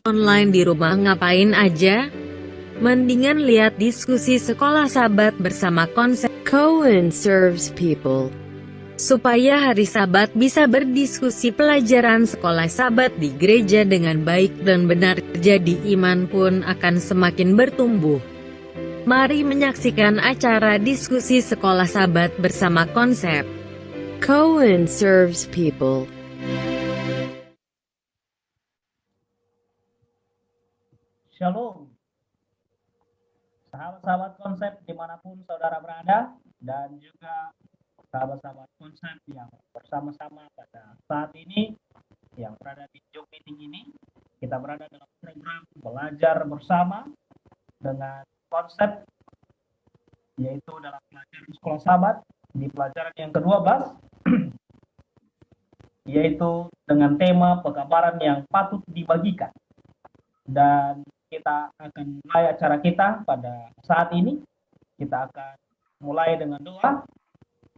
online di rumah ngapain aja? Mendingan lihat diskusi sekolah Sabat bersama konsep Cohen serves people. Supaya hari Sabat bisa berdiskusi pelajaran sekolah Sabat di gereja dengan baik dan benar, jadi iman pun akan semakin bertumbuh. Mari menyaksikan acara diskusi sekolah Sabat bersama konsep Cohen serves people. Shalom, sahabat-sahabat konsep dimanapun saudara berada, dan juga sahabat-sahabat konsep yang bersama-sama pada saat ini, yang berada di Zoom meeting ini. Kita berada dalam program belajar bersama dengan konsep, yaitu dalam pelajaran sekolah Sabat di pelajaran yang ke-12, yaitu dengan tema pekabaran yang patut dibagikan. Dan kita akan mulai acara kita pada saat ini. Kita akan mulai dengan doa.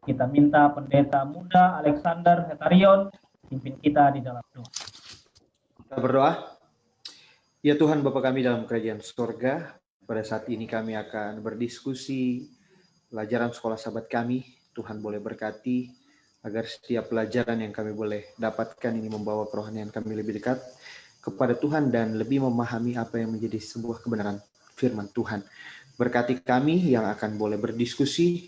Kita minta pendeta muda Alexander Hetarion pimpin kita di dalam doa. Kita berdoa. Ya Tuhan Bapa kami dalam kerajaan surga, pada saat ini kami akan berdiskusi pelajaran sekolah Sabat kami. Tuhan boleh berkati agar setiap pelajaran yang kami boleh dapatkan ini membawa kerohanian kami lebih dekat kepada Tuhan dan lebih memahami apa yang menjadi sebuah kebenaran firman Tuhan. Berkati kami yang akan boleh berdiskusi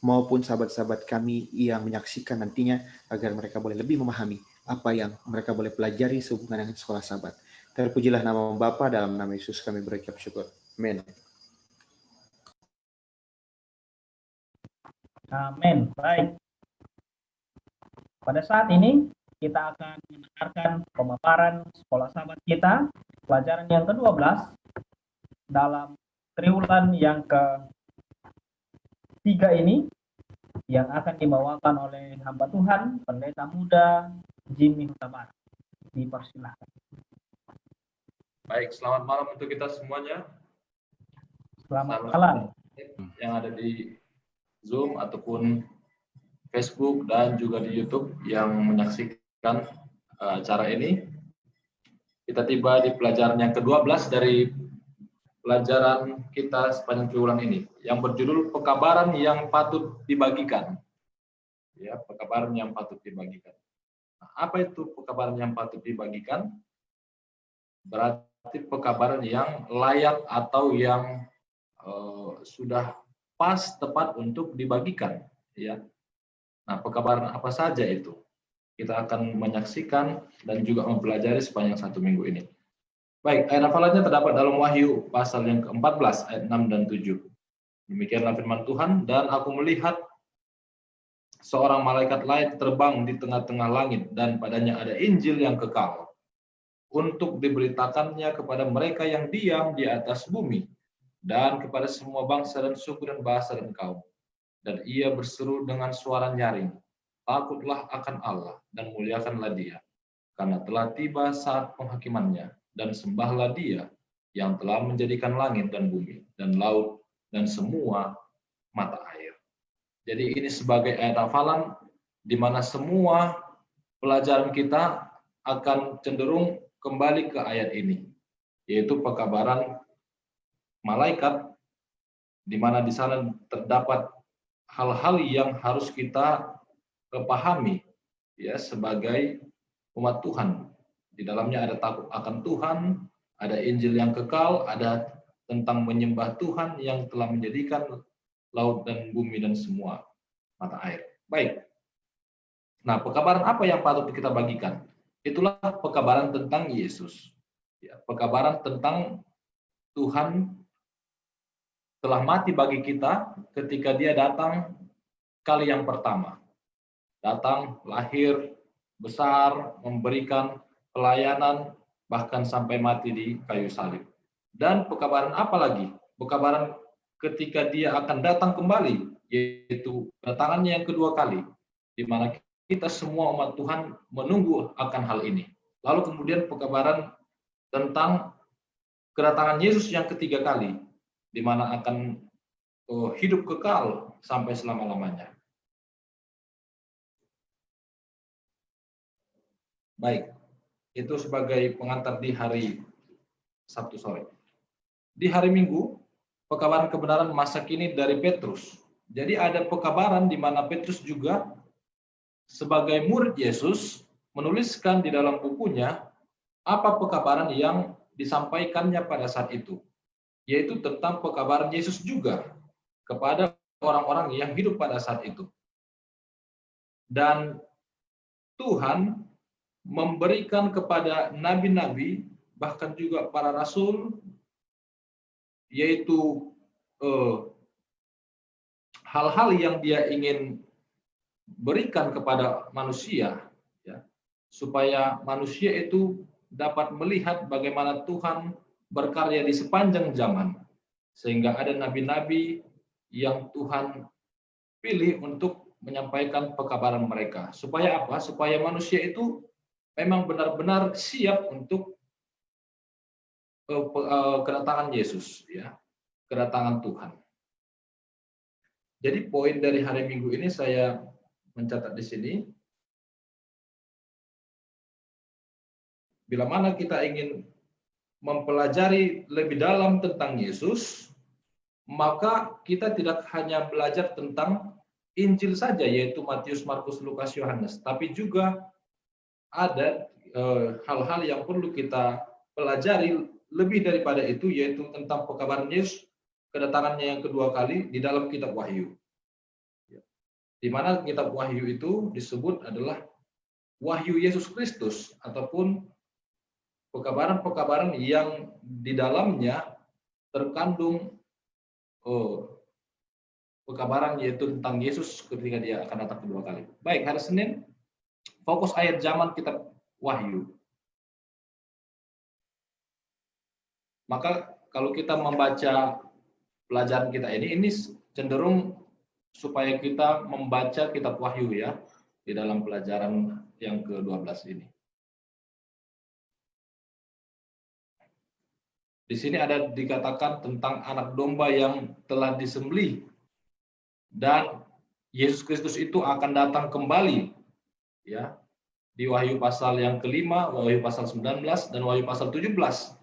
maupun sahabat-sahabat kami yang menyaksikan nantinya agar mereka boleh lebih memahami apa yang mereka boleh pelajari sehubungan dengan sekolah Sabat. Terpujilah nama Bapa, dalam nama Yesus kami berucap syukur. Amin. Amin. Baik. Pada saat ini kita akan mendengarkan pemaparan sekolah Sabat kita, pelajaran yang ke-12 dalam triwulan yang ke-3 ini, yang akan dibawakan oleh hamba Tuhan, pendeta muda Jimmy Hutabara. Dipersilakan. Baik, selamat malam untuk kita semuanya. Selamat malam. Yang ada di Zoom ataupun Facebook dan juga di YouTube yang menyaksikan acara ini. Kita tiba di pelajaran yang ke-12 dari pelajaran kita sepanjang triwulan ini, yang berjudul pekabaran yang patut dibagikan. Ya, pekabaran yang patut dibagikan. Nah, apa itu pekabaran yang patut dibagikan? Berarti pekabaran yang layak atau yang sudah pas, tepat untuk dibagikan. Ya. Nah, pekabaran apa saja itu? Kita akan menyaksikan dan juga mempelajari sepanjang 1 minggu ini. Baik, ayat hafalannya terdapat dalam Wahyu pasal yang ke-14 ayat 6 dan 7. Demikianlah firman Tuhan, dan aku melihat seorang malaikat lain terbang di tengah-tengah langit, dan padanya ada Injil yang kekal untuk diberitakannya kepada mereka yang diam di atas bumi dan kepada semua bangsa dan suku dan bahasa dan kaum. Dan ia berseru dengan suara nyaring, takutlah akan Allah dan muliakanlah Dia, karena telah tiba saat penghakimannya, dan sembahlah Dia yang telah menjadikan langit dan bumi dan laut dan semua mata air. Jadi ini sebagai ayat hafalan di mana semua pelajaran kita akan cenderung kembali ke ayat ini, yaitu pekabaran malaikat, di mana di sana terdapat hal-hal yang harus kita pahami ya sebagai umat Tuhan. Di dalamnya ada takut akan Tuhan, ada Injil yang kekal, ada tentang menyembah Tuhan yang telah menjadikan laut dan bumi dan semua mata air. Baik. Nah, pekabaran apa yang patut kita bagikan? Itulah pekabaran tentang Yesus. Ya, pekabaran tentang Tuhan telah mati bagi kita ketika Dia datang kali yang pertama. Datang, lahir, besar, memberikan pelayanan, bahkan sampai mati di kayu salib. Dan pekabaran apa lagi? Pekabaran ketika Dia akan datang kembali, yaitu datangannya yang kedua kali, di mana kita semua umat Tuhan menunggu akan hal ini. Lalu kemudian pekabaran tentang kedatangan Yesus yang ketiga kali, di mana akan hidup kekal sampai selama-lamanya. Baik, itu sebagai pengantar di hari Sabtu sore. Di hari Minggu, pekabaran kebenaran masa kini dari Petrus. Jadi ada pekabaran di mana Petrus juga sebagai murid Yesus menuliskan di dalam bukunya apa pekabaran yang disampaikannya pada saat itu, yaitu tentang pekabaran Yesus juga kepada orang-orang yang hidup pada saat itu. Dan Tuhan memberikan kepada nabi-nabi, bahkan juga para rasul, yaitu hal-hal yang dia ingin berikan kepada manusia, ya, supaya manusia itu dapat melihat bagaimana Tuhan berkarya di sepanjang zaman, sehingga ada nabi-nabi yang Tuhan pilih untuk menyampaikan pekabaran mereka. Supaya apa? Supaya manusia itu memang benar-benar siap untuk kedatangan Yesus, ya, kedatangan Tuhan. Jadi poin dari hari Minggu ini saya mencatat di sini. Bila mana kita ingin mempelajari lebih dalam tentang Yesus, maka kita tidak hanya belajar tentang Injil saja, yaitu Matius, Markus, Lukas, Yohanes, tapi juga ada hal-hal yang perlu kita pelajari lebih daripada itu, yaitu tentang pekabaran Yesus, kedatangannya yang kedua kali di dalam kitab Wahyu. Di mana kitab Wahyu itu disebut adalah Wahyu Yesus Kristus, ataupun pekabaran-pekabaran yang di dalamnya terkandung pekabaran yaitu tentang Yesus ketika dia akan datang kedua kali. Baik, hari Senin, fokus ayat zaman kitab Wahyu. Maka kalau kita membaca pelajaran kita ini cenderung supaya kita membaca kitab Wahyu, ya, di dalam pelajaran yang ke-12 ini. Di sini ada dikatakan tentang anak domba yang telah disembelih, dan Yesus Kristus itu akan datang kembali, ya. Di Wahyu pasal yang ke-5, Wahyu pasal 19 dan Wahyu pasal 17,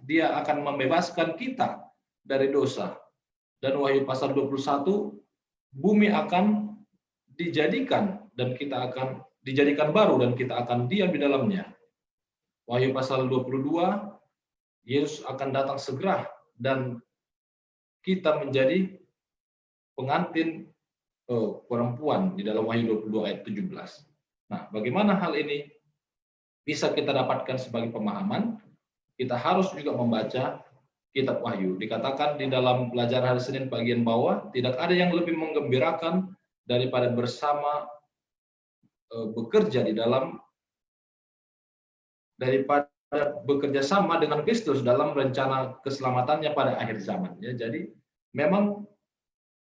dia akan membebaskan kita dari dosa. Dan Wahyu pasal 21, bumi akan dijadikan dan kita akan dijadikan baru dan kita akan diam di dalamnya. Wahyu pasal 22, Yesus akan datang segera dan kita menjadi pengantin perempuan di dalam Wahyu 22 ayat 17. Nah, bagaimana hal ini bisa kita dapatkan sebagai pemahaman? Kita harus juga membaca kitab Wahyu. Dikatakan di dalam pelajaran hari Senin bagian bawah, tidak ada yang lebih menggembirakan daripada bersama bekerja di dalam daripada bekerja sama dengan Kristus dalam rencana keselamatannya pada akhir zaman. Ya, jadi memang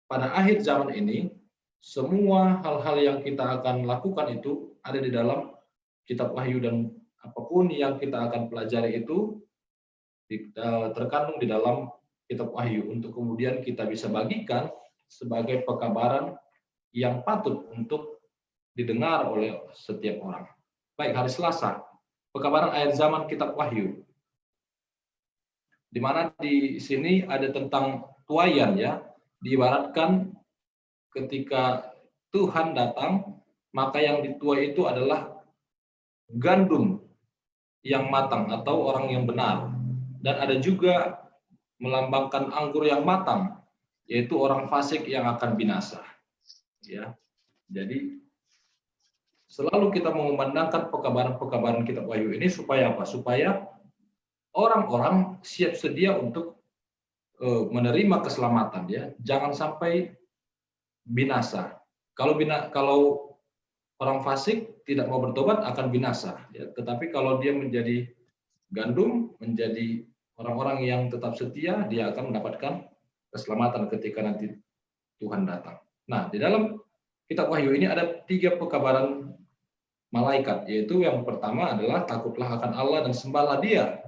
pada akhir zaman ini semua hal-hal yang kita akan lakukan itu ada di dalam kitab Wahyu, dan apapun yang kita akan pelajari itu terkandung di dalam kitab Wahyu untuk kemudian kita bisa bagikan sebagai pekabaran yang patut untuk didengar oleh setiap orang. Baik, hari Selasa, pekabaran akhir zaman kitab Wahyu. Di mana di sini ada tentang tuaian, ya. Diibaratkan ketika Tuhan datang, maka yang dituai itu adalah gandum yang matang atau orang yang benar. Dan ada juga melambangkan anggur yang matang, yaitu orang fasik yang akan binasa. Ya. Jadi selalu kita mengumandangkan pekabaran-pekabaran kitab Wahyu ini supaya apa? Supaya orang-orang siap sedia untuk menerima keselamatan, ya. Jangan sampai binasa. Kalau orang fasik tidak mau bertobat akan binasa, ya. Tetapi kalau dia menjadi gandum, menjadi orang-orang yang tetap setia, dia akan mendapatkan keselamatan ketika nanti Tuhan datang. Nah, di dalam kitab Wahyu ini ada 3 pekabaran malaikat, yaitu yang pertama adalah takutlah akan Allah dan sembahlah Dia,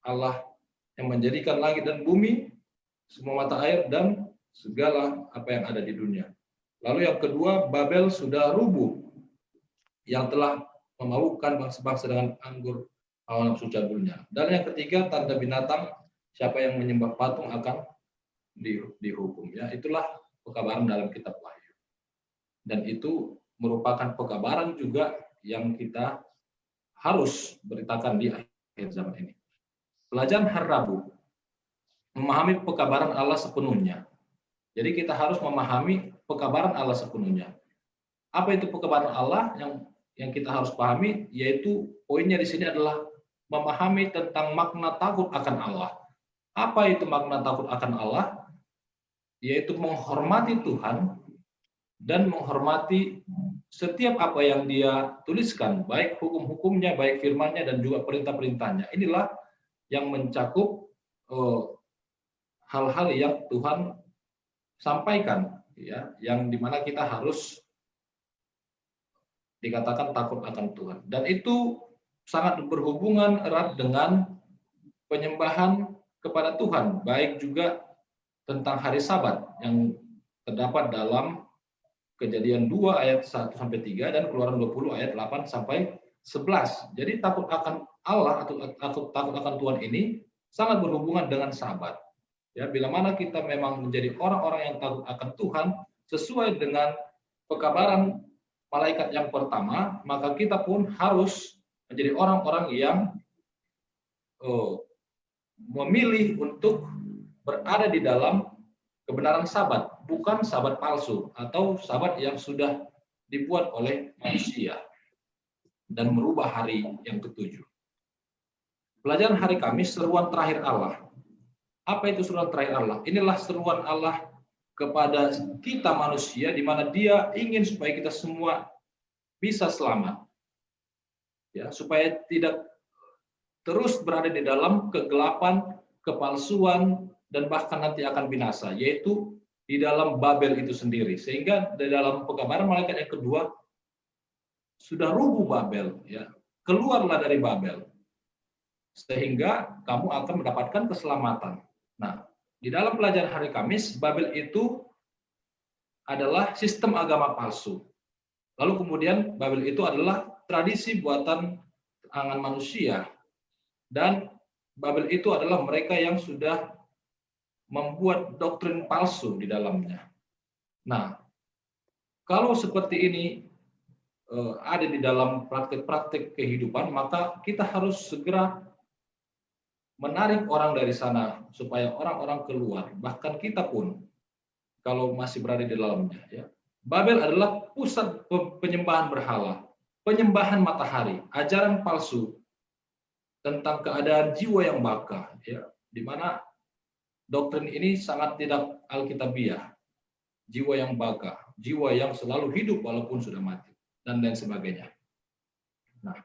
Allah yang menjadikan langit dan bumi, semua mata air dan segala apa yang ada di dunia. Lalu yang kedua, Babel sudah rubuh, yang telah memabukkan bangsa-bangsa dengan anggur hawa nafsu jadulnya. Dan yang ketiga, tanda binatang, siapa yang menyembah patung akan dihukum. Ya, itulah pekabaran dalam kitab Wahyu. Dan itu merupakan pekabaran juga yang kita harus beritakan di akhir zaman ini. Pelajaran hari Rabu, memahami pekabaran Allah sepenuhnya. Jadi kita harus memahami pekabaran Allah sepenuhnya. Apa itu pekabaran Allah yang kita harus pahami? Yaitu poinnya di sini adalah memahami tentang makna takut akan Allah. Apa itu makna takut akan Allah? Yaitu menghormati Tuhan dan menghormati setiap apa yang Dia tuliskan, baik hukum-hukumnya, baik firman-Nya, dan juga perintah-perintahnya. Inilah yang mencakup hal-hal yang Tuhan sampaikan, ya, yang dimana kita harus dikatakan takut akan Tuhan. Dan itu sangat berhubungan erat dengan penyembahan kepada Tuhan, baik juga tentang hari Sabat yang terdapat dalam Kejadian 2 ayat 1-3 dan Keluaran 20 ayat 8 sampai 11. Jadi takut akan Allah atau takut akan Tuhan ini sangat berhubungan dengan Sabat. Ya, bila mana kita memang menjadi orang-orang yang takut akan Tuhan sesuai dengan pekabaran malaikat yang pertama, maka kita pun harus menjadi orang-orang yang memilih untuk berada di dalam kebenaran Sabat, bukan Sabat palsu atau Sabat yang sudah dibuat oleh manusia dan merubah hari yang ketujuh. Pelajaran hari Kamis, seruan terakhir Allah. Apa itu seruan terakhir Allah? Inilah seruan Allah kepada kita manusia, di mana Dia ingin supaya kita semua bisa selamat, ya, supaya tidak terus berada di dalam kegelapan, kepalsuan, dan bahkan nanti akan binasa, yaitu di dalam Babel itu sendiri. Sehingga di dalam pekabaran malaikat yang kedua, sudah rubuh Babel, ya, keluarlah dari Babel, sehingga kamu akan mendapatkan keselamatan. Nah, di dalam pelajaran hari Kamis, Babel itu adalah sistem agama palsu. Lalu kemudian Babel itu adalah tradisi buatan tangan manusia. Dan Babel itu adalah mereka yang sudah membuat doktrin palsu di dalamnya. Nah, kalau seperti ini ada di dalam praktik-praktik kehidupan, maka kita harus segera menarik orang dari sana supaya orang-orang keluar. Bahkan kita pun, kalau masih berada di dalamnya. Ya. Babel adalah pusat penyembahan berhala, penyembahan matahari, ajaran palsu tentang keadaan jiwa yang baka, ya, di mana doktrin ini sangat tidak alkitabiah. Jiwa yang baka, jiwa yang selalu hidup walaupun sudah mati, dan lain sebagainya. Nah,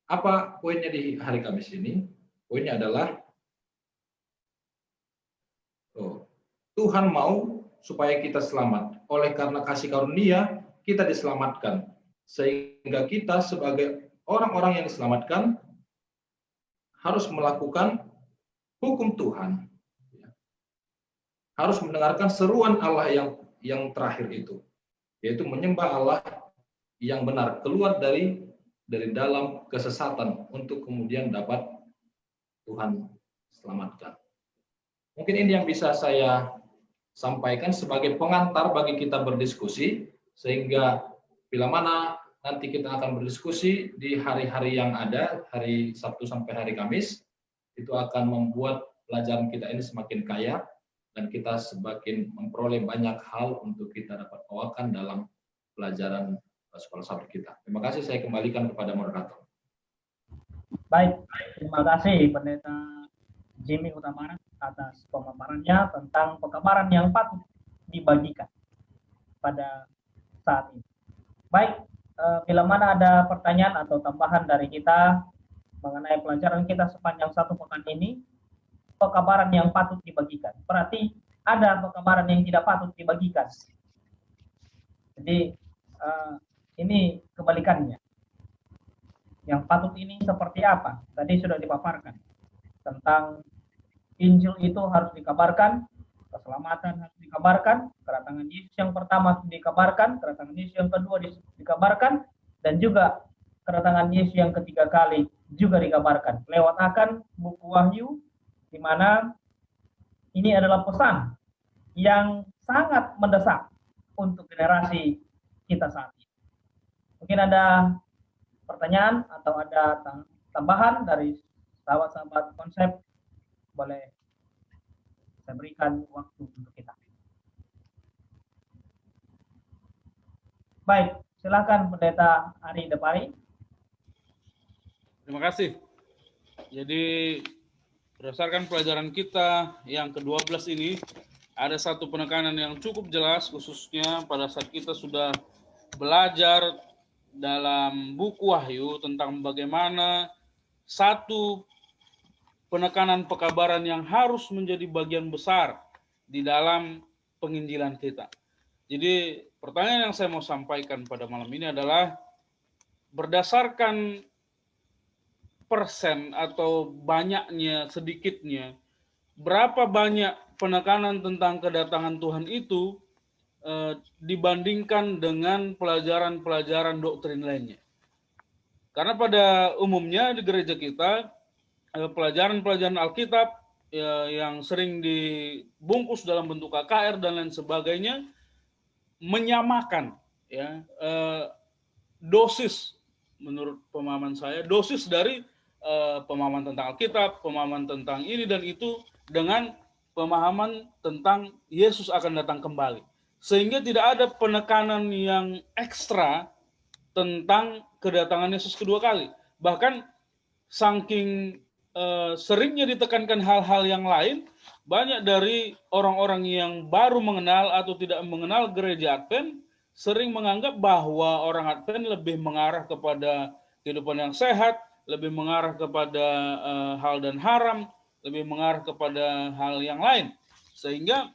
apa poinnya di hari Kamis ini? Poinnya adalah Tuhan mau supaya kita selamat. Oleh karena kasih karunia, kita diselamatkan. Sehingga kita sebagai orang-orang yang diselamatkan harus melakukan hukum Tuhan. Harus mendengarkan seruan Allah yang terakhir itu, yaitu menyembah Allah yang benar, keluar dari dalam kesesatan untuk kemudian dapat Tuhan selamatkan. Mungkin ini yang bisa saya sampaikan sebagai pengantar bagi kita berdiskusi, sehingga bila mana nanti kita akan berdiskusi di hari-hari yang ada, hari Sabtu sampai hari Kamis, itu akan membuat pelajaran kita ini semakin kaya, dan kita semakin memperoleh banyak hal untuk kita dapat bawakan dalam pelajaran sekolah sahabat kita. Terima kasih, saya kembalikan kepada moderator. Baik, terima kasih Pendeta Jimmy Utamaran atas pemaparannya tentang pekabaran yang patut dibagikan pada saat ini. Baik, bila mana ada pertanyaan atau tambahan dari kita mengenai pelajaran kita sepanjang satu pekan ini, pekabaran yang patut dibagikan. Berarti ada pekabaran yang tidak patut dibagikan. Jadi ini kebalikannya. Yang patut ini seperti apa? Tadi sudah dipaparkan tentang Injil itu harus dikabarkan, keselamatan harus dikabarkan, kedatangan Yesus yang pertama dikabarkan, kedatangan Yesus yang kedua dikabarkan, dan juga kedatangan Yesus yang ketiga kali juga dikabarkan lewat akan buku Wahyu, di mana ini adalah pesan yang sangat mendesak untuk generasi kita saat ini. Mungkin ada pertanyaan atau ada tambahan dari sahabat-sahabat konsep, boleh saya berikan waktu untuk kita. Baik, silakan Pendeta Ari Depari. Terima kasih. Jadi berdasarkan pelajaran kita yang ke-12 ini, ada satu penekanan yang cukup jelas, khususnya pada saat kita sudah belajar dalam buku Wahyu tentang bagaimana satu penekanan pekabaran yang harus menjadi bagian besar di dalam penginjilan kita. Jadi pertanyaan yang saya mau sampaikan pada malam ini adalah berdasarkan persen atau banyaknya, sedikitnya, berapa banyak penekanan tentang kedatangan Tuhan itu dibandingkan dengan pelajaran-pelajaran doktrin lainnya. Karena pada umumnya di gereja kita, pelajaran-pelajaran Alkitab yang sering dibungkus dalam bentuk KKR dan lain sebagainya, menyamakan ya dosis, menurut pemahaman saya, dosis dari pemahaman tentang Alkitab, pemahaman tentang ini dan itu dengan pemahaman tentang Yesus akan datang kembali. Sehingga tidak ada penekanan yang ekstra tentang kedatangan Yesus kedua kali. Bahkan saking seringnya ditekankan hal-hal yang lain, banyak dari orang-orang yang baru mengenal atau tidak mengenal gereja Advent sering menganggap bahwa orang Advent lebih mengarah kepada kehidupan yang sehat, lebih mengarah kepada hal dan haram, lebih mengarah kepada hal yang lain. Sehingga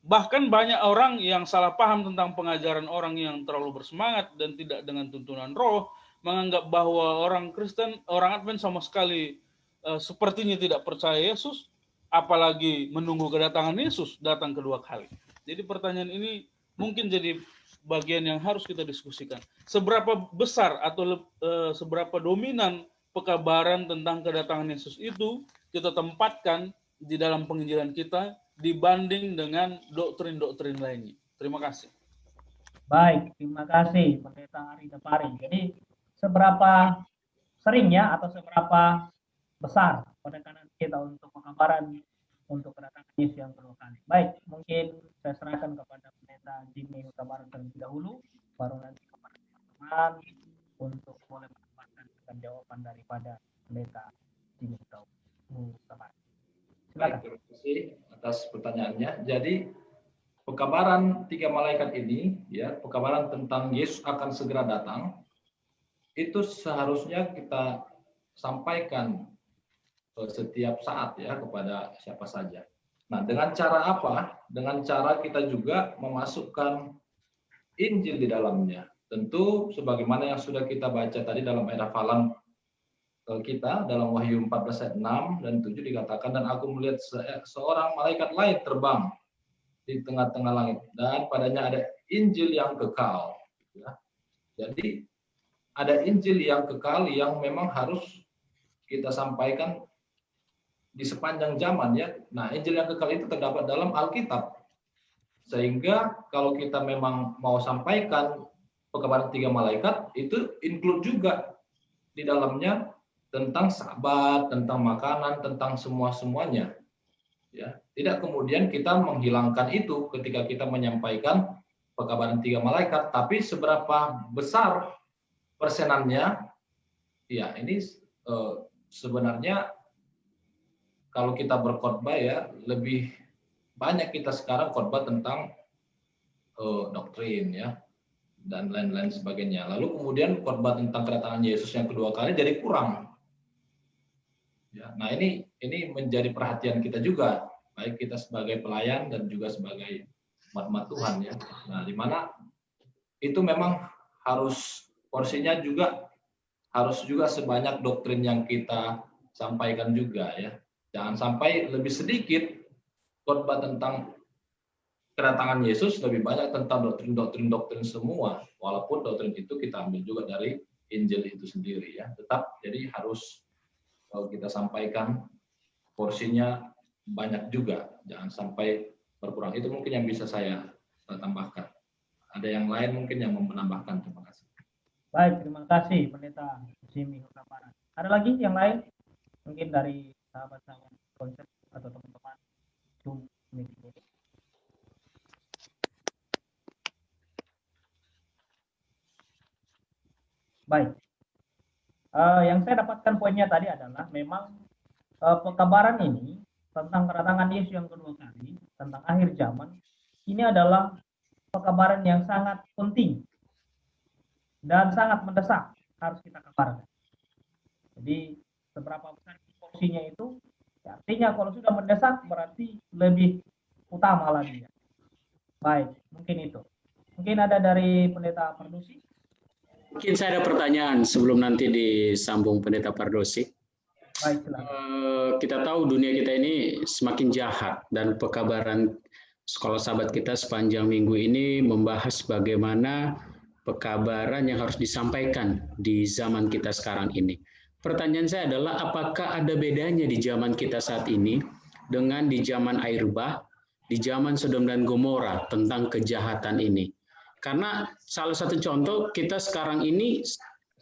bahkan banyak orang yang salah paham tentang pengajaran orang yang terlalu bersemangat dan tidak dengan tuntunan roh, menganggap bahwa orang Kristen, orang Advent sama sekali sepertinya tidak percaya Yesus, apalagi menunggu kedatangan Yesus datang kedua kali. Jadi pertanyaan ini mungkin jadi bagian yang harus kita diskusikan. Seberapa besar atau seberapa dominan pekabaran tentang kedatangan Yesus itu kita tempatkan di dalam penginjilan kita dibanding dengan doktrin-doktrin lainnya. Terima kasih. Baik, terima kasih Pendeta Ari Depari. Jadi seberapa seringnya atau seberapa besar penekanan kita untuk pekabaran untuk kedatangan Yesus yang kedua kali. Baik, mungkin saya serahkan kepada Pendeta Jimmy Hutabarat terlebih dahulu, baru nanti kepada teman-teman untuk boleh mendapatkan jawaban daripada Pendeta Jimmy Hutabarat. Baik, terima kasih atas pertanyaannya. Jadi pekabaran 3 malaikat ini, ya, pekabaran tentang Yesus akan segera datang, itu seharusnya kita sampaikan setiap saat ya kepada siapa saja. Nah, dengan cara apa? Dengan cara kita juga memasukkan Injil di dalamnya. Tentu sebagaimana yang sudah kita baca tadi dalam ayat hafalan kita dalam Wahyu 14 ayat 6 dan 7 dikatakan, dan aku melihat seorang malaikat lain terbang di tengah-tengah langit dan padanya ada Injil yang kekal. Ya. Jadi ada Injil yang kekal yang memang harus kita sampaikan di sepanjang zaman ya. Nah, Injil yang kekal itu terdapat dalam Alkitab. Sehingga kalau kita memang mau sampaikan pekabaran 3 malaikat, itu include juga di dalamnya tentang sabat, tentang makanan, tentang semuanya. Ya, tidak kemudian kita menghilangkan itu ketika kita menyampaikan pekabaran 3 malaikat, tapi seberapa besar persenannya, ya ini sebenarnya kalau kita berkhotbah ya lebih banyak kita sekarang khotbah tentang doktrin ya dan lain-lain sebagainya. Lalu kemudian khotbah tentang kedatangan Yesus yang kedua kali jadi kurang. Ya, nah ini menjadi perhatian kita juga, baik kita sebagai pelayan dan juga sebagai umat Tuhan ya. Nah, di mana itu memang harus porsinya juga harus juga sebanyak doktrin yang kita sampaikan juga ya. Jangan sampai lebih sedikit khotbah tentang kedatangan Yesus, lebih banyak tentang doktrin semua, walaupun doktrin itu kita ambil juga dari Injil itu sendiri ya. Tetap jadi harus kita sampaikan porsinya banyak juga, jangan sampai berkurang. Itu mungkin yang bisa saya tambahkan. Ada yang lain mungkin yang mau menambahkan. Terima kasih. Baik, terima kasih Pendeta Jimmy Huta Barat. Ada lagi yang lain? Mungkin dari sahabat-sahabat konsep atau teman-teman Zoom meeting ini. Baik. Yang saya dapatkan poinnya tadi adalah memang pekabaran ini tentang kedatangan Yesus yang kedua kali, tentang akhir zaman, ini adalah pekabaran yang sangat penting dan sangat mendesak, harus kita kabarkan. Jadi seberapa besar porsinya itu, ya, artinya kalau sudah mendesak berarti lebih utama lagi. Ya. Baik, mungkin itu. Mungkin ada dari Pendeta Pardosi. Mungkin saya ada pertanyaan sebelum nanti disambung Pendeta Pardosi. Baik, silakan. Kita tahu dunia kita ini semakin jahat, dan pekabaran Sekolah Sahabat kita sepanjang minggu ini membahas bagaimana pekabaran yang harus disampaikan di zaman kita sekarang ini. Pertanyaan saya adalah, apakah ada bedanya di zaman kita saat ini dengan di zaman air bah, di zaman Sodom dan Gomora tentang kejahatan ini? Karena salah satu contoh, kita sekarang ini,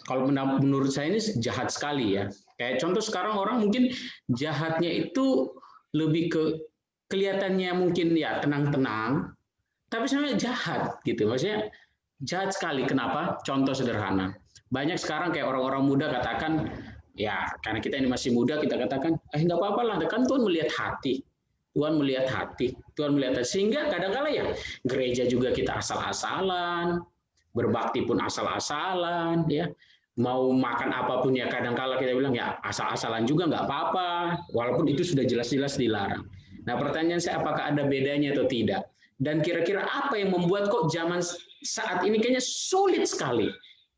kalau menurut saya ini jahat sekali ya. Kayak contoh sekarang orang mungkin jahatnya itu lebih ke kelihatannya mungkin ya tenang-tenang, tapi sebenarnya jahat gitu. Maksudnya jahat sekali. Kenapa? Contoh sederhana. Banyak sekarang kayak orang-orang muda katakan, ya karena kita ini masih muda, kita katakan, nggak apa-apa lah, kan Tuhan melihat hati. Tuhan melihat hati, Tuhan melihat hati. Sehingga kadang-kala ya gereja juga kita asal-asalan, berbakti pun asal-asalan, ya mau makan apapun ya kadang-kala kita bilang ya asal-asalan juga nggak apa-apa, walaupun itu sudah jelas-jelas dilarang. Nah pertanyaan saya, apakah ada bedanya atau tidak? Dan kira-kira apa yang membuat kok zaman saat ini kayaknya sulit sekali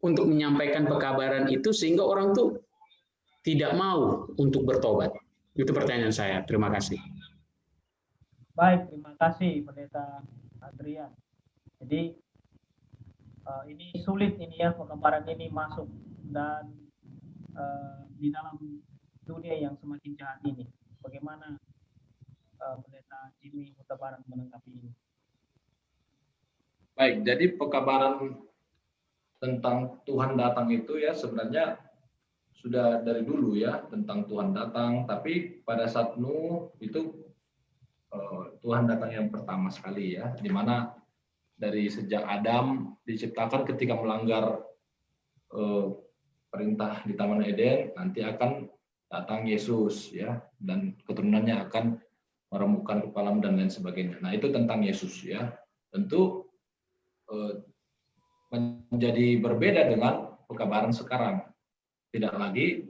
untuk menyampaikan pekabaran itu sehingga orang tuh tidak mau untuk bertobat? Itu pertanyaan saya. Terima kasih. Baik, terima kasih Pendeta Adrian. Jadi ini sulit ini ya, pekabaran ini masuk dan di dalam dunia yang semakin jahat ini. Bagaimana Pendeta Jimmy Huta Barat menanggapi ini? Baik, jadi pekabaran tentang Tuhan datang itu ya sebenarnya sudah dari dulu ya, tentang Tuhan datang, tapi pada saat Nuh itu Tuhan datang yang pertama sekali ya, di mana dari sejak Adam diciptakan ketika melanggar perintah di Taman Eden, nanti akan datang Yesus ya, dan keturunannya akan meremukkan kepalamu dan lain sebagainya. Nah itu tentang Yesus ya. Tentu menjadi berbeda dengan pekabaran sekarang. Tidak lagi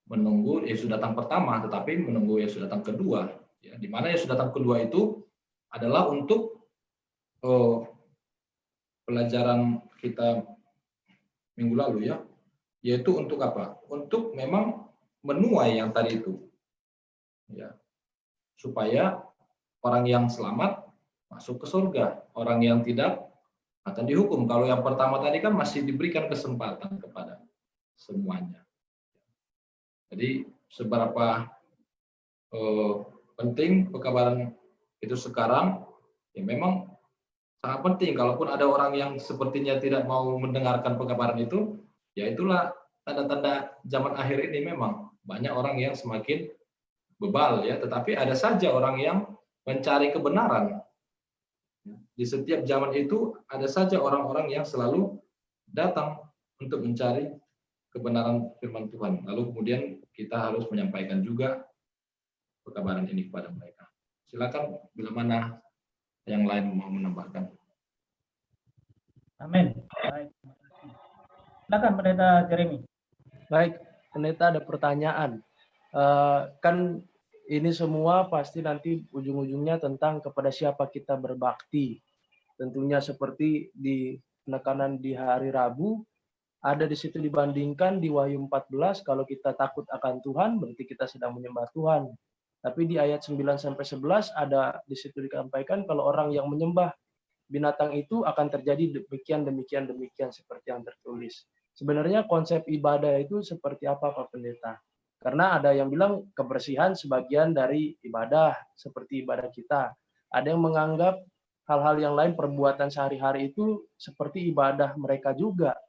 menunggu Yesus datang pertama, tetapi menunggu Yesus datang kedua. Ya, di mana Yesus datang kedua itu adalah untuk pelajaran kita minggu lalu ya, yaitu untuk apa? Untuk memang menuai yang tadi itu, ya, supaya orang yang selamat masuk ke surga, orang yang tidak akan dihukum. Kalau yang pertama tadi kan masih diberikan kesempatan kepada semuanya. Jadi seberapa penting pekabaran itu sekarang, ya memang sangat penting. Kalaupun ada orang yang sepertinya tidak mau mendengarkan pekabaran itu, ya itulah tanda-tanda zaman akhir ini. Memang banyak orang yang semakin bebal ya, tetapi ada saja orang yang mencari kebenaran. Di setiap zaman itu ada saja orang-orang yang selalu datang untuk mencari kebenaran firman Tuhan. Lalu kemudian kita harus menyampaikan juga pekabaran ini kepada mereka. Silakan bila mana yang lain mau menambahkan. Amin. Baik. Silakan Pendeta Jeremy. Baik, Pendeta ada pertanyaan. Kan ini semua pasti nanti ujung-ujungnya tentang kepada siapa kita berbakti. Tentunya seperti di penekanan di hari Rabu, ada di situ dibandingkan di Wahyu 14, kalau kita takut akan Tuhan, berarti kita sedang menyembah Tuhan. Tapi di ayat 9-11 ada di situ disampaikan kalau orang yang menyembah binatang itu akan terjadi demikian seperti yang tertulis. sebenarnya konsep ibadah itu seperti apa, Pak Pendeta? Karena ada yang bilang kebersihan sebagian dari ibadah, seperti ibadah kita. Ada yang menganggap hal-hal yang lain, perbuatan sehari-hari itu seperti ibadah mereka juga.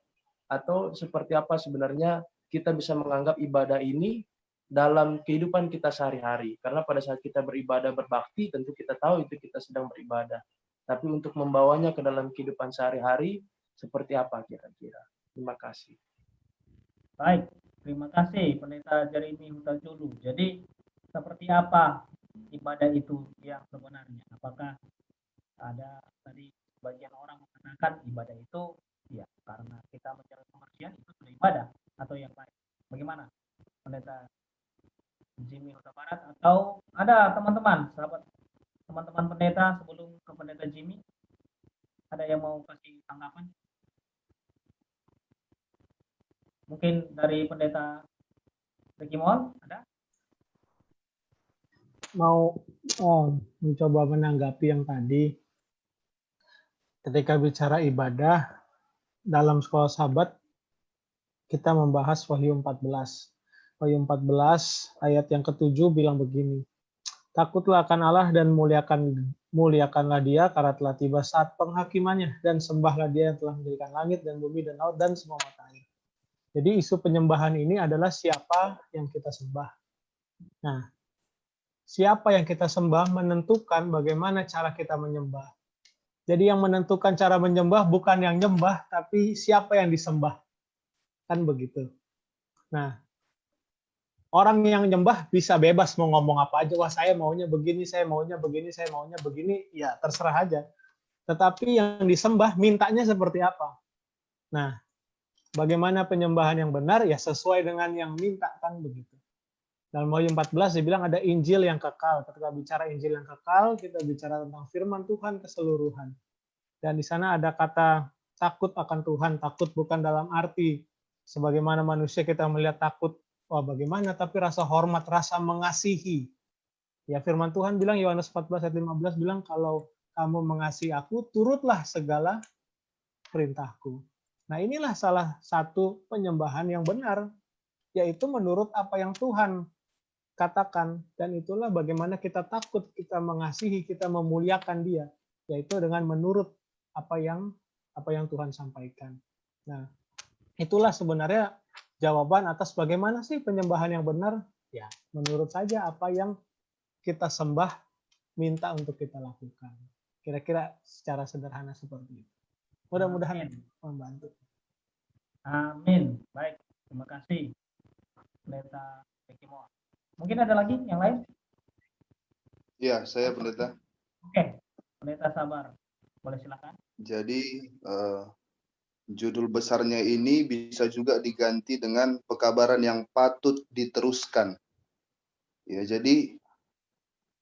Atau seperti apa sebenarnya kita bisa menganggap ibadah ini dalam kehidupan kita sehari-hari. Karena pada saat kita beribadah, berbakti, tentu kita tahu itu kita sedang beribadah. Tapi untuk membawanya ke dalam kehidupan sehari-hari, seperti apa kira-kira? Terima kasih. Baik, terima kasih Pendeta Jeremy Huta-Julu. Jadi seperti apa ibadah itu yang sebenarnya? Apakah ada tadi sebagian orang mengatakan ibadah itu ya karena kita mencari kebersihan itu sudah ibadah atau yang lain? Bagaimana Pendeta Jimmy Huta Barat atau ada teman-teman sahabat teman-teman pendeta sebelum ke Pendeta Jimmy, ada yang mau kasih tanggapan? Mungkin dari Pendeta Ricky Mohon, ada? Mau mencoba menanggapi yang tadi. Ketika bicara ibadah dalam sekolah sahabat, kita membahas Wahyu 14. Wahyu 14 ayat yang ke-7 bilang begini. Takutlah akan Allah dan muliakanlah Dia karena telah tiba saat penghakimannya, dan sembahlah Dia yang telah mendirikan langit dan bumi dan laut dan semua mata air. Jadi isu penyembahan ini adalah siapa yang kita sembah. Nah, siapa yang kita sembah menentukan bagaimana cara kita menyembah. Jadi yang menentukan cara menyembah bukan yang nyembah, tapi siapa yang disembah. Kan begitu. Nah, orang yang nyembah bisa bebas mau ngomong apa aja. Wah, saya maunya begini, saya maunya begini, saya maunya begini. Ya, terserah aja. Tetapi yang disembah mintanya seperti apa? Nah, bagaimana penyembahan yang benar? Ya sesuai dengan yang minta, kan begitu. Dalam Wahyu 14 dibilang ada Injil yang kekal. Ketika bicara Injil yang kekal, kita bicara tentang firman Tuhan keseluruhan. Dan di sana ada kata takut akan Tuhan. Takut bukan dalam arti sebagaimana manusia kita melihat takut, wah bagaimana, tapi rasa hormat, rasa mengasihi. Ya firman Tuhan bilang, Yohanes 14 ayat 15 bilang, kalau kamu mengasihi aku, turutlah segala perintahku. Nah inilah salah satu penyembahan yang benar, yaitu menurut apa yang Tuhan katakan, dan itulah bagaimana kita takut, kita mengasihi, kita memuliakan Dia, yaitu dengan menurut apa yang Tuhan sampaikan. Nah, itulah sebenarnya jawaban atas bagaimana sih penyembahan yang benar. Ya, menurut saja apa yang kita sembah, minta untuk kita lakukan. Kira-kira secara sederhana seperti itu. Mudah-mudahan membantu. Amin. Baik, terima kasih Pendeta Ricky Mohon. Mungkin ada lagi yang lain? Ya, saya Pendeta. Oke, Pendeta Sabar. Boleh silakan. Jadi, judul besarnya ini bisa juga diganti dengan pekabaran yang patut diteruskan. Ya, jadi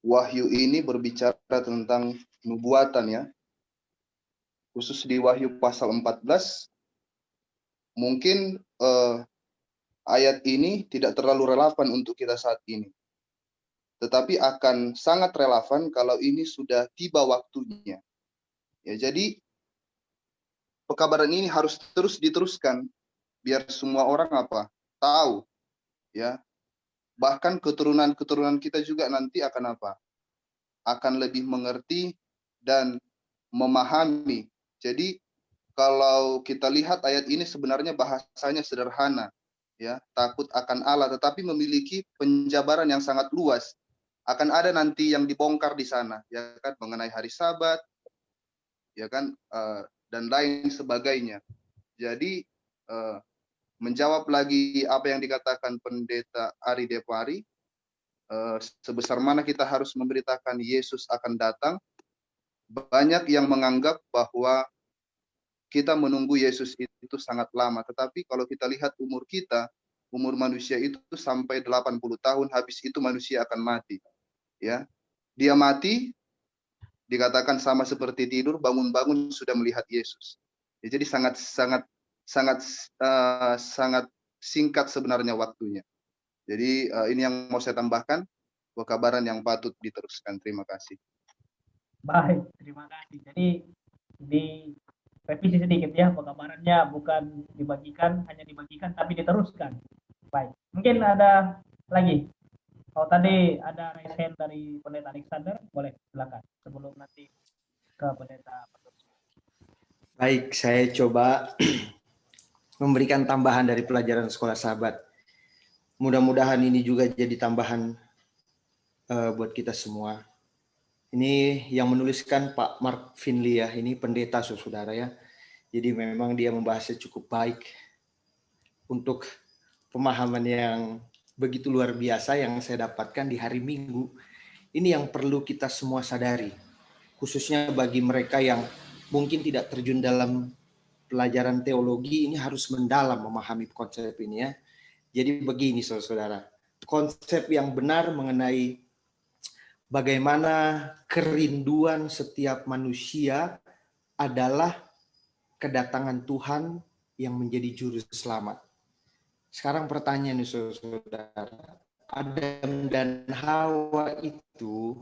Wahyu ini berbicara tentang nubuatan ya. Khusus di Wahyu pasal 14, mungkin ayat ini tidak terlalu relevan untuk kita saat ini. Tetapi akan sangat relevan kalau ini sudah tiba waktunya. Ya, jadi pekabaran ini harus terus diteruskan biar semua orang tahu ya. Bahkan keturunan-keturunan kita juga nanti akan akan lebih mengerti dan memahami. Jadi kalau kita lihat ayat ini sebenarnya bahasanya sederhana ya, takut akan Allah, tetapi memiliki penjabaran yang sangat luas. Akan ada nanti yang dibongkar di sana ya kan, mengenai hari Sabat ya kan, dan lain sebagainya. Jadi menjawab lagi apa yang dikatakan Pendeta Ari Depari, sebesar mana kita harus memberitakan Yesus akan datang. Banyak yang menganggap bahwa kita menunggu Yesus itu sangat lama, tetapi kalau kita lihat umur kita, umur manusia itu sampai 80 tahun, habis itu manusia akan mati. Ya, dia mati, dikatakan sama seperti tidur, bangun-bangun sudah melihat Yesus. Ya, jadi sangat singkat sebenarnya waktunya. Jadi ini yang mau saya tambahkan, pekabaran yang patut diteruskan. Terima kasih. Baik, terima kasih. Jadi di revisi sedikit ya, pekabarannya bukan dibagikan, hanya dibagikan tapi diteruskan. Baik, mungkin ada lagi. Oh, tadi ada raise hand dari Pendeta Alexander, boleh silakan sebelum nanti ke Pendeta. Baik, saya coba memberikan tambahan dari pelajaran sekolah sahabat. Mudah-mudahan ini juga jadi tambahan buat kita semua. Ini yang menuliskan Pak Mark Finley ya, ini pendeta saudara ya. Jadi memang dia membahasnya cukup baik untuk pemahaman yang begitu luar biasa yang saya dapatkan di hari Minggu. Ini yang perlu kita semua sadari, khususnya bagi mereka yang mungkin tidak terjun dalam pelajaran teologi, ini harus mendalam memahami konsep ini ya. Jadi begini saudara, konsep yang benar mengenai bagaimana kerinduan setiap manusia adalah kedatangan Tuhan yang menjadi juru selamat. Sekarang pertanyaan nih saudara, Adam dan Hawa itu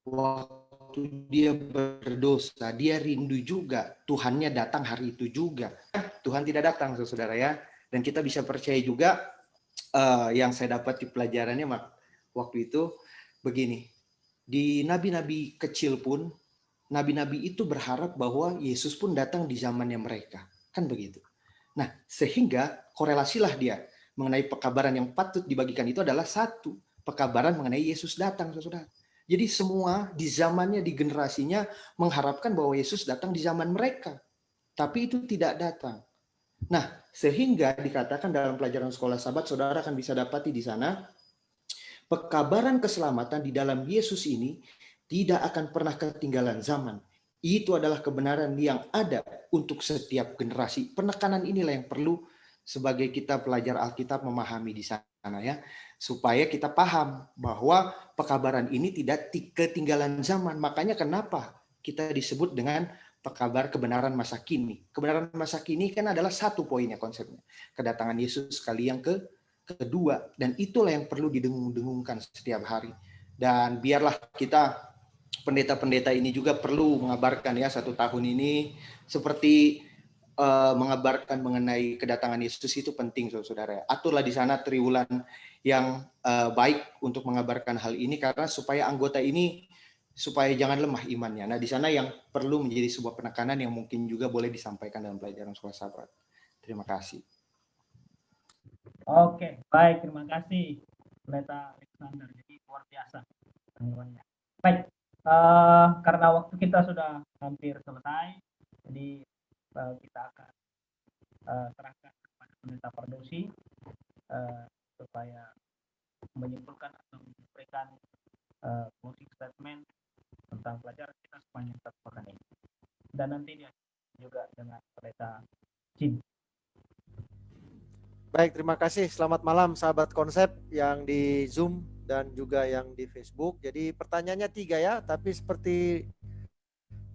waktu dia berdosa, dia rindu juga Tuhannya datang hari itu juga. Tuhan tidak datang saudara ya. Dan kita bisa percaya juga yang saya dapat di pelajarannya waktu itu begini. Di nabi-nabi kecil pun, nabi-nabi itu berharap bahwa Yesus pun datang di zamannya mereka. Kan begitu. Nah, sehingga korelasilah dia mengenai pekabaran yang patut dibagikan itu adalah satu, pekabaran mengenai Yesus datang, saudara. Jadi semua di zamannya, di generasinya mengharapkan bahwa Yesus datang di zaman mereka. Tapi itu tidak datang. Nah, sehingga dikatakan dalam pelajaran sekolah sahabat, saudara akan bisa dapati di sana, pekabaran keselamatan di dalam Yesus ini tidak akan pernah ketinggalan zaman. Itu adalah kebenaran yang ada untuk setiap generasi. Penekanan inilah yang perlu sebagai kita pelajar Alkitab memahami di sana ya. Supaya kita paham bahwa pekabaran ini tidak ketinggalan zaman. Makanya kenapa kita disebut dengan pekabar kebenaran masa kini. Kebenaran masa kini kan adalah satu poinnya konsepnya. Kedatangan Yesus kali yang kedua. Dan itulah yang perlu didengung-dengungkan setiap hari. Dan biarlah kita pendeta-pendeta ini juga perlu mengabarkan ya 1 tahun ini seperti mengabarkan mengenai kedatangan Yesus itu penting saudara. Aturlah di sana triwulan yang baik untuk mengabarkan hal ini karena supaya anggota ini supaya jangan lemah imannya. Nah di sana yang perlu menjadi sebuah penekanan yang mungkin juga boleh disampaikan dalam pelajaran sekolah sahabat. Terima kasih. Oke, baik, terima kasih Pendeta Alexander. Jadi luar biasa pengumumannya. Baik. Karena waktu kita sudah hampir selesai, jadi kita akan serahkan kepada Pendeta Pardosi supaya menyimpulkan atau memberikan closing statement tentang pelajaran kita sepanjang 1 pekan ini. Dan nanti dia juga dengan Pendeta Jim. Baik, terima kasih. Selamat malam sahabat konsep yang di Zoom dan juga yang di Facebook. Jadi pertanyaannya 3 ya, tapi seperti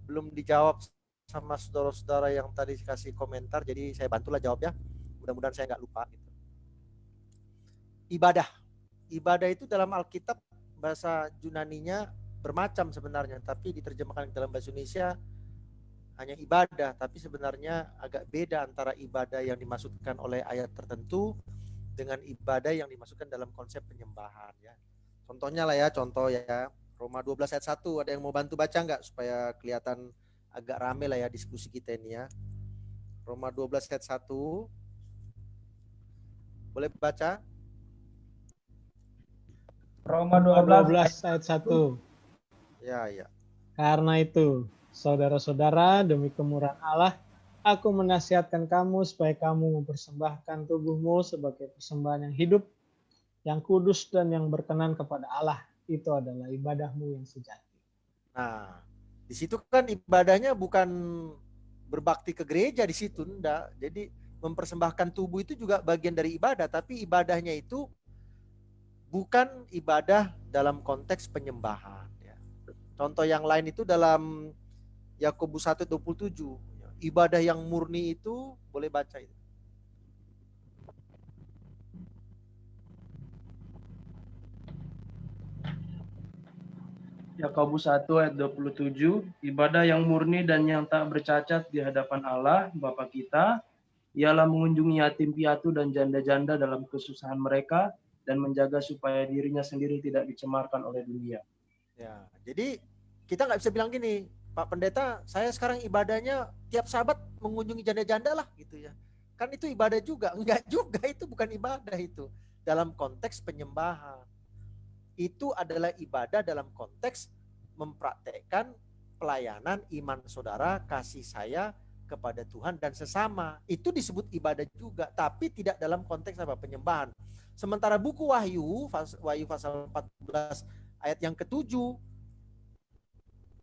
belum dijawab sama saudara-saudara yang tadi kasih komentar, jadi saya bantulah jawab ya. Mudah-mudahan saya nggak lupa. Ibadah itu dalam Alkitab bahasa Yunaninya bermacam sebenarnya, tapi diterjemahkan dalam bahasa Indonesia hanya ibadah, tapi sebenarnya agak beda antara ibadah yang dimaksudkan oleh ayat tertentu dengan ibadah yang dimasukkan dalam konsep penyembahan ya. Contohnya lah ya, Roma 12 ayat 1, ada yang mau bantu baca nggak supaya kelihatan agak rame lah ya diskusi kita ini ya. Roma 12 ayat 1. Boleh baca? Roma 12 ayat 1. Ya. Karena itu, saudara-saudara, demi kemurahan Allah, aku menasihatkan kamu supaya kamu mempersembahkan tubuhmu sebagai persembahan yang hidup, yang kudus dan yang berkenan kepada Allah. Itu adalah ibadahmu yang sejati. Nah, di situ kan ibadahnya bukan berbakti ke gereja di situ, enggak. Jadi mempersembahkan tubuh itu juga bagian dari ibadah, tapi ibadahnya itu bukan ibadah dalam konteks penyembahan. Ya. Contoh yang lain itu dalam Yakobus 1:27. Ibadah yang murni itu, boleh baca itu. Yakobus 1 ayat 27, ibadah yang murni dan yang tak bercacat di hadapan Allah, Bapa kita, ialah mengunjungi yatim piatu dan janda-janda dalam kesusahan mereka dan menjaga supaya dirinya sendiri tidak dicemarkan oleh dunia. Ya, jadi kita nggak bisa bilang gini, Pak Pendeta, saya sekarang ibadahnya tiap Sabat mengunjungi janda-janda lah gitu ya. Kan itu ibadah juga. Enggak juga, itu bukan ibadah itu. Dalam konteks penyembahan. Itu adalah ibadah dalam konteks mempraktekkan pelayanan iman saudara, kasih saya kepada Tuhan dan sesama. Itu disebut ibadah juga, tapi tidak dalam konteks apa? Penyembahan. Sementara buku Wahyu pasal 14 ayat yang ke-7,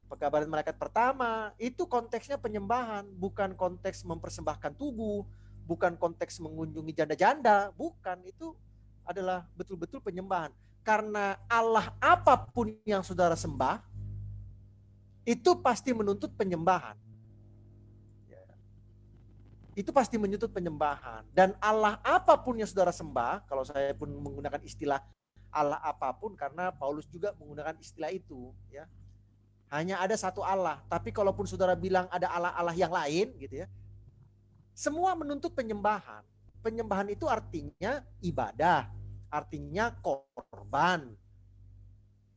pekabaran malaikat pertama, itu konteksnya penyembahan, bukan konteks mempersembahkan tubuh, bukan konteks mengunjungi janda-janda, bukan. Itu adalah betul-betul penyembahan. Karena Allah apapun yang saudara sembah, itu pasti menuntut penyembahan. Itu pasti menuntut penyembahan. Dan Allah apapun yang saudara sembah, kalau saya pun menggunakan istilah Allah apapun, karena Paulus juga menggunakan istilah itu. Ya, hanya ada satu Allah. Tapi kalaupun saudara bilang ada Allah-Allah yang lain, gitu ya, semua menuntut penyembahan. Penyembahan itu artinya ibadah, artinya korban,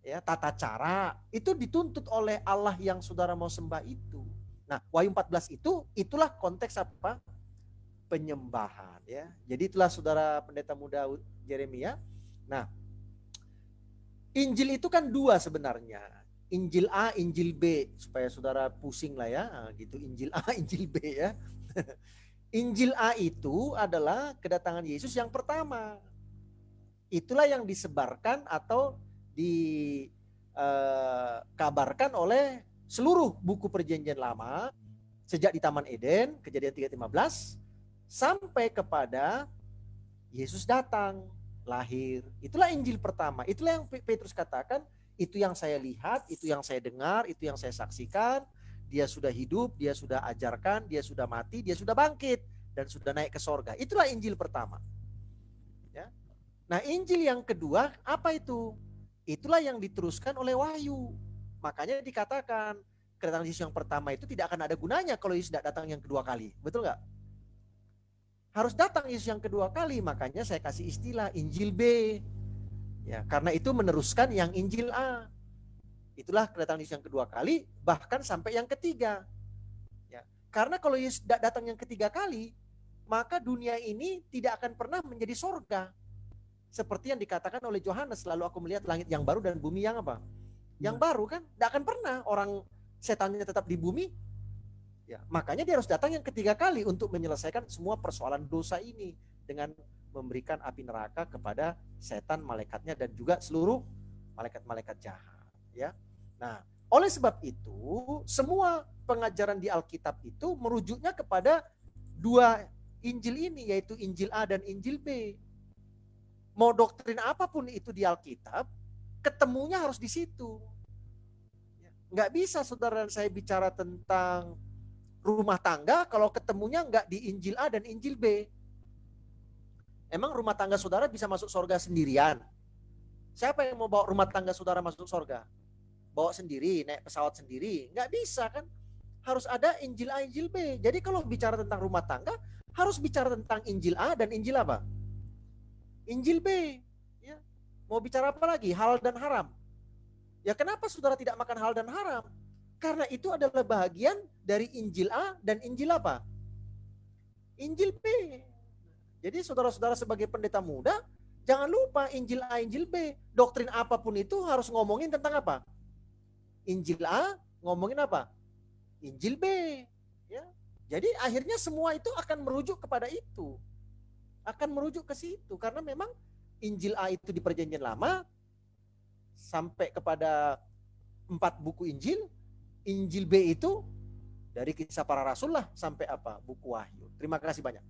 ya, tata cara. Itu dituntut oleh Allah yang saudara mau sembah itu. Nah, Wahyu 14 itulah konteks apa? Penyembahan, ya. Jadi itulah saudara pendeta muda Yeremia. Nah, Injil itu kan dua sebenarnya. Injil A, Injil B, supaya saudara pusing lah ya. Nah, gitu, Injil A, Injil B ya. Injil A itu adalah kedatangan Yesus yang pertama. Itulah yang disebarkan atau dikabarkan oleh seluruh buku perjanjian lama sejak di Taman Eden, Kejadian 3:15, sampai kepada Yesus datang, lahir. Itulah Injil pertama. Itulah yang Petrus katakan, itu yang saya lihat, itu yang saya dengar, itu yang saya saksikan. Dia sudah hidup, dia sudah ajarkan, dia sudah mati, dia sudah bangkit, dan sudah naik ke sorga. Itulah Injil pertama. Ya. Nah, Injil yang kedua, apa itu? Itulah yang diteruskan oleh Wahyu. Makanya dikatakan, kedatangan Yesus yang pertama itu tidak akan ada gunanya kalau Yesus tidak datang yang kedua kali. Betul nggak? Harus datang Yesus yang kedua kali. Makanya saya kasih istilah Injil B. Ya, karena itu meneruskan yang Injil A. Itulah kedatangan Yesus yang kedua kali, bahkan sampai yang ketiga. Ya, karena kalau Yesus tidak datang yang ketiga kali, maka dunia ini tidak akan pernah menjadi sorga. Seperti yang dikatakan oleh Yohanes, lalu aku melihat langit yang baru dan bumi yang apa? Yang baru kan? Tidak akan pernah orang setannya tetap di bumi. Ya, makanya dia harus datang yang ketiga kali untuk menyelesaikan semua persoalan dosa ini dengan memberikan api neraka kepada setan, malaikatnya, dan juga seluruh malaikat-malaikat jahat. Ya, nah, oleh sebab itu semua pengajaran di Alkitab itu merujuknya kepada dua Injil ini, yaitu Injil A dan Injil B. Mau doktrin apapun itu di Alkitab, ketemunya harus di situ. Nggak bisa saudara dan saya bicara tentang rumah tangga kalau ketemunya nggak di Injil A dan Injil B. Emang rumah tangga saudara bisa masuk surga sendirian? Siapa yang mau bawa rumah tangga saudara masuk surga? Bawa sendiri, naik pesawat sendiri? Nggak bisa kan? Harus ada Injil A, Injil B. Jadi kalau bicara tentang rumah tangga, harus bicara tentang Injil A dan Injil apa? Injil B. Ya. Mau bicara apa lagi? Halal dan haram. Ya, kenapa saudara tidak makan halal dan haram? Karena itu adalah bahagian dari Injil A dan Injil apa? Injil B. Jadi saudara-saudara sebagai pendeta muda, jangan lupa Injil A, Injil B. Doktrin apapun itu harus ngomongin tentang apa? Injil A ngomongin apa? Injil B. Ya. Jadi akhirnya semua itu akan merujuk kepada itu. Akan merujuk ke situ. Karena memang Injil A itu di perjanjian lama, sampai kepada 4 buku Injil. Injil B itu dari Kisah Para Rasul lah sampai apa? Buku Wahyu. Terima kasih banyak.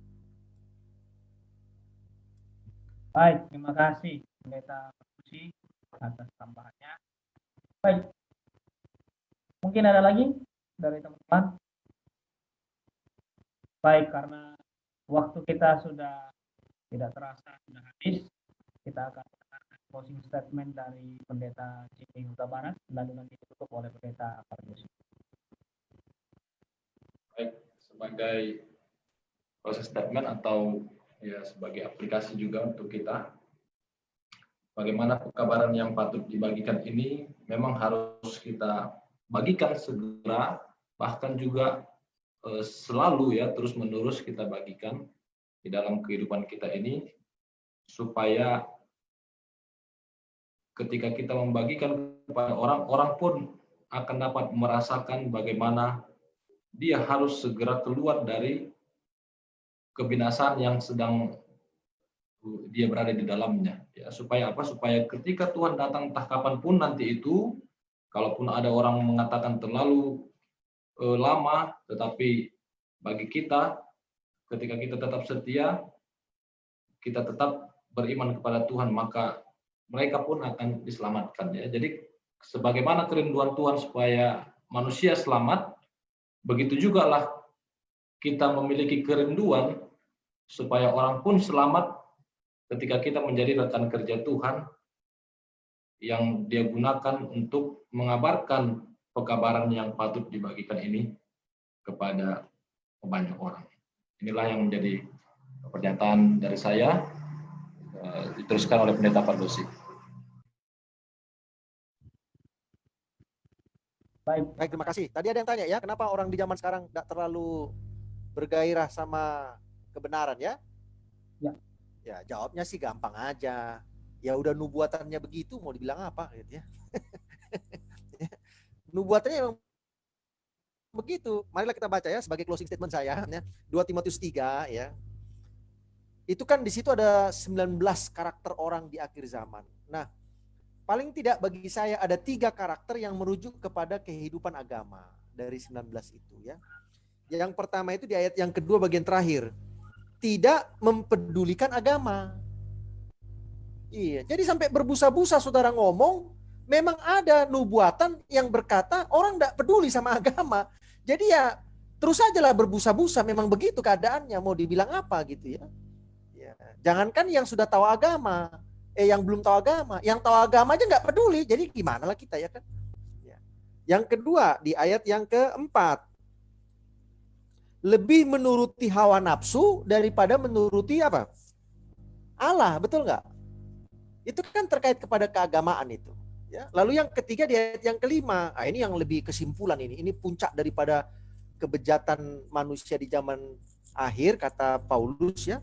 Baik, terima kasih Pendeta Puji atas tambahannya. Baik, mungkin ada lagi dari teman-teman? Baik, karena waktu kita sudah tidak terasa sudah habis, kita akan mendengarkan closing statement dari Pendeta Ciping Huta Barat, lalu nanti ditutup oleh Pendeta Pardosi. Baik, sebagai closing statement atau ya sebagai aplikasi juga untuk kita, bagaimana pekabaran yang patut dibagikan ini memang harus kita bagikan segera, bahkan juga selalu ya terus-menerus kita bagikan di dalam kehidupan kita ini, supaya ketika kita membagikan kepada orang pun akan dapat merasakan bagaimana dia harus segera keluar dari kebinasaan yang sedang dia berada di dalamnya. Ya, supaya apa? Supaya ketika Tuhan datang entah kapanpun nanti itu, kalaupun ada orang mengatakan terlalu lama, tetapi bagi kita, ketika kita tetap setia, kita tetap beriman kepada Tuhan, maka mereka pun akan diselamatkan. Ya. Jadi sebagaimana kerinduan Tuhan supaya manusia selamat, begitu juga lah kita memiliki kerinduan supaya orang pun selamat ketika kita menjadi rekan kerja Tuhan yang dia gunakan untuk mengabarkan pekabaran yang patut dibagikan ini kepada banyak orang. Inilah yang menjadi pernyataan dari saya, diteruskan oleh Pendeta Pardosi. Baik, terima kasih. Tadi ada yang tanya ya, kenapa orang di zaman sekarang tidak terlalu bergairah sama kebenaran ya? Ya. Ya, jawabnya sih gampang aja. Ya udah nubuatannya begitu, mau dibilang apa gitu ya. Nubuatannya emang begitu. Marilah kita baca ya sebagai closing statement saya ya. 2 Timotius 3 ya. Itu kan di situ ada 19 karakter orang di akhir zaman. Nah, paling tidak bagi saya ada 3 karakter yang merujuk kepada kehidupan agama dari 19 itu ya. Yang pertama itu di ayat yang kedua bagian terakhir. Tidak mempedulikan agama. Iya, jadi sampai berbusa-busa saudara ngomong, memang ada nubuatan yang berkata orang tidak peduli sama agama. Jadi ya terus sajalah berbusa-busa, memang begitu keadaannya, mau dibilang apa gitu ya. Ya, jangankan yang sudah tahu agama, yang belum tahu agama, yang tahu agama aja nggak peduli, jadi gimana lah kita ya kan. Ya. Yang kedua di ayat yang keempat, lebih menuruti hawa nafsu daripada menuruti apa? Allah, betul nggak? Itu kan terkait kepada keagamaan itu. Ya. Lalu yang ketiga di ayat yang kelima, ini yang lebih kesimpulan ini puncak daripada kebejatan manusia di zaman akhir, kata Paulus ya.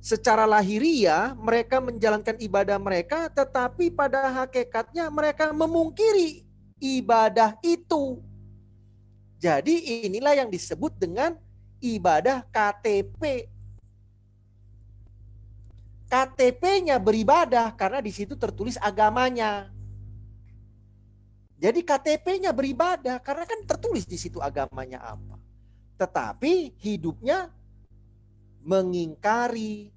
Secara lahiriah mereka menjalankan ibadah mereka, tetapi pada hakikatnya mereka memungkiri ibadah itu. Jadi inilah yang disebut dengan ibadah KTP. KTP-nya beribadah karena di situ tertulis agamanya. Jadi KTP-nya beribadah karena kan tertulis di situ agamanya apa. Tetapi hidupnya mengingkari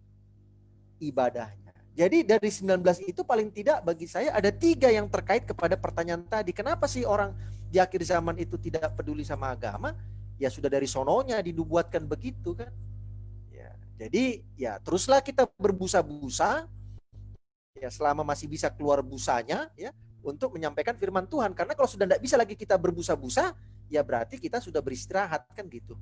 ibadahnya. Jadi dari 19 itu paling tidak bagi saya ada 3 yang terkait kepada pertanyaan tadi. Kenapa sih orang di akhir zaman itu tidak peduli sama agama? Ya sudah dari sononya dinubuatkan begitu kan. Jadi ya teruslah kita berbusa-busa ya selama masih bisa keluar busanya ya untuk menyampaikan firman Tuhan, karena kalau sudah tidak bisa lagi kita berbusa-busa ya berarti kita sudah beristirahat kan gitu.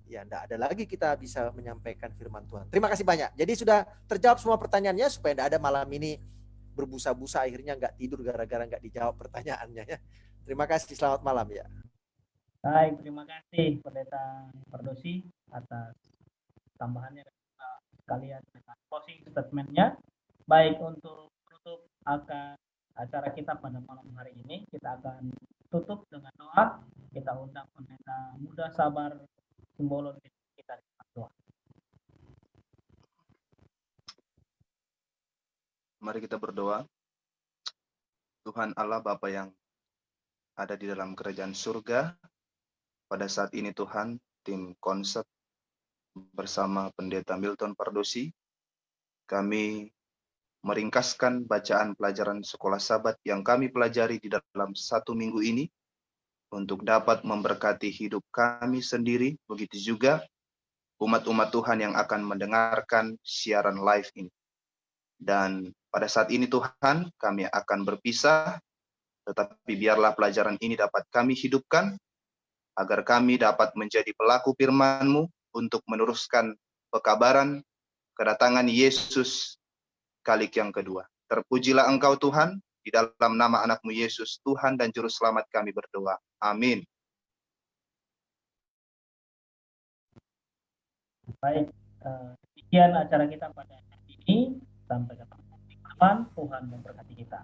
Ya tidak ada lagi kita bisa menyampaikan firman Tuhan. Terima kasih banyak. Jadi sudah terjawab semua pertanyaannya supaya tidak ada malam ini berbusa-busa akhirnya nggak tidur gara-gara nggak dijawab pertanyaannya ya. Terima kasih, selamat malam ya. Baik, terima kasih Pendeta Pardosi atas tambahannya sekalian dengan closing statement-nya. Baik, untuk menutup acara kita pada malam hari ini, kita akan tutup dengan doa. Kita undang Pendeta Muda Sabar Simbolon kita di doa. Mari kita berdoa. Tuhan Allah Bapa yang ada di dalam kerajaan surga, pada saat ini Tuhan, tim konsep bersama Pendeta Milton Pardosi, kami meringkaskan bacaan pelajaran sekolah Sabat yang kami pelajari di dalam 1 minggu ini untuk dapat memberkati hidup kami sendiri, begitu juga umat-umat Tuhan yang akan mendengarkan siaran live ini. Dan Pada saat ini Tuhan, kami akan berpisah, tetapi biarlah pelajaran ini dapat kami hidupkan, agar kami dapat menjadi pelaku firman-Mu untuk meneruskan pekabaran kedatangan Yesus kali yang kedua. Terpujilah Engkau Tuhan, di dalam nama anak-Mu Yesus, Tuhan dan Juru Selamat kami berdoa. Amin. Baik, demikian acara kita pada hari ini. Sampai ketemu di depan. Tuhan memberkati kita.